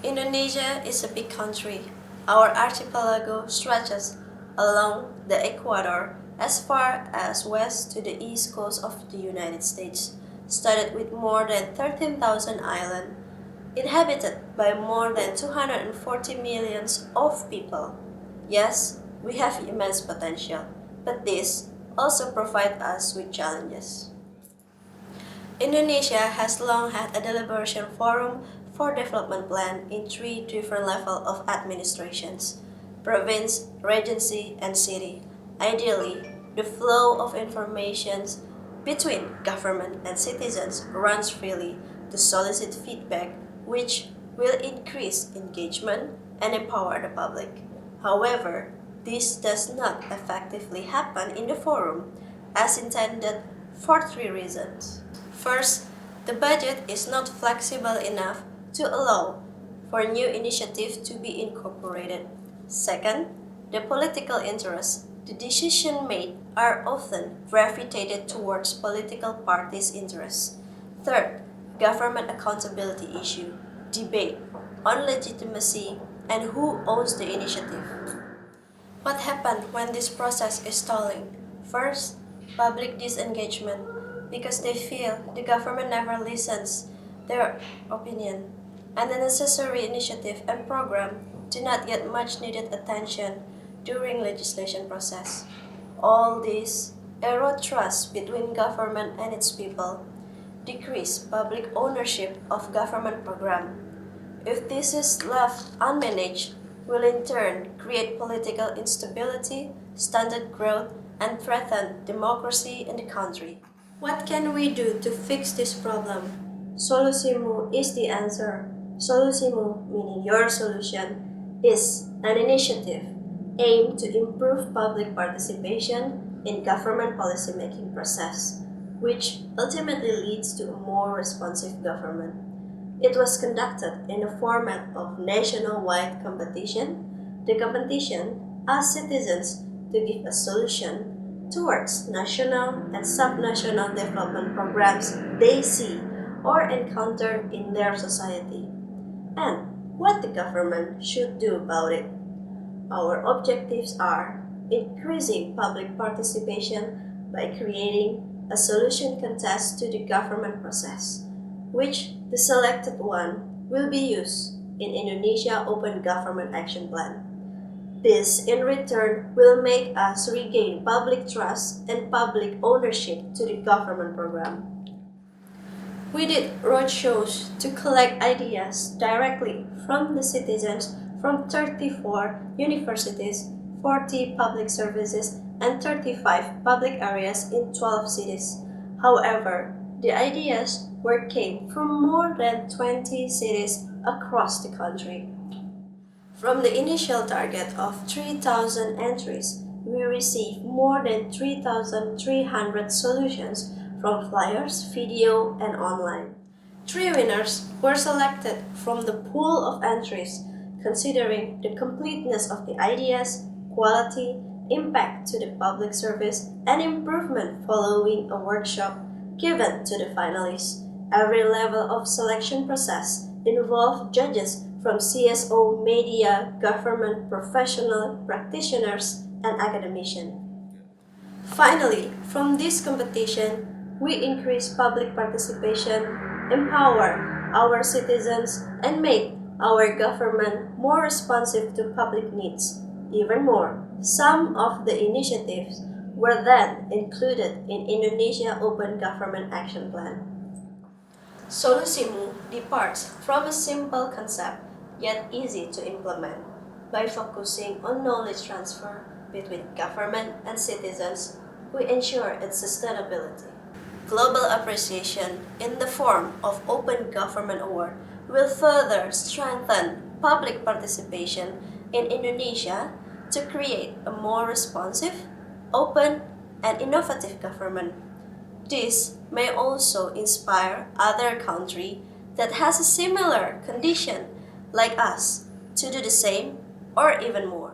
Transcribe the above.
Indonesia is a big country. Our archipelago stretches along the equator as far as west to the east coast of the United States, studded with more than 13,000 islands, inhabited by more than 240 millions of people. Yes, we have immense potential, but this also provides us with challenges. Indonesia has long had a deliberation forum for development plan in three different levels of administrations: province, regency, and city. Ideally, the flow of information between government and citizens runs freely to solicit feedback, which will increase engagement and empower the public. However, this does not effectively happen in the forum as intended for three reasons. First, the budget is not flexible enough to allow for new initiatives to be incorporated. Second, the political interests the decision made are often gravitated towards political parties' interests. Third, government accountability issue, debate on legitimacy and who owns the initiative. What happens when this process is stalling? First, public disengagement because they feel the government never listens their opinion, and the necessary initiative and program do not get much needed attention during legislation process. All this erode trust between government and its people, decrease public ownership of government program. If this is left unmanaged, will in turn create political instability, stunted growth, and threaten democracy in the country. What can we do to fix this problem? Solusimu is the answer. Solusimu, meaning your solution, is an initiative aimed to improve public participation in government policymaking process, which ultimately leads to a more responsive government. It was conducted in the format of nationwide competition. The competition asked citizens to give a solution towards national and subnational development programs they see or encounter in their society, and what the government should do about it. Our objectives are increasing public participation by creating a solution contest to the government process, which the selected one will be used in Indonesia Open Government Action Plan. This in return will make us regain public trust and public ownership to the government program. We did roadshows to collect ideas directly from the citizens from 34 universities, 40 public services, and 35 public areas in 12 cities. However, the ideas came from more than 20 cities across the country. From the initial target of 3,000 entries, we received more than 3,300 solutions from flyers, video, and online. Three winners were selected from the pool of entries, considering the completeness of the ideas, quality, impact to the public service, and improvement following a workshop given to the finalists. Every level of selection process involved judges from CSO, media, government, professional, practitioners, and academicians. Finally, from this competition, we increase public participation, empower our citizens, and make our government more responsive to public needs. Even more, some of the initiatives were then included in Indonesia Open Government Action Plan. Solusimu departs from a simple concept, yet easy to implement, by focusing on knowledge transfer between government and citizens. We ensure its sustainability. Global appreciation in the form of Open Government Award will further strengthen public participation in Indonesia to create a more responsive, open, and innovative government. This may also inspire other countries that has a similar condition like us to do the same or even more.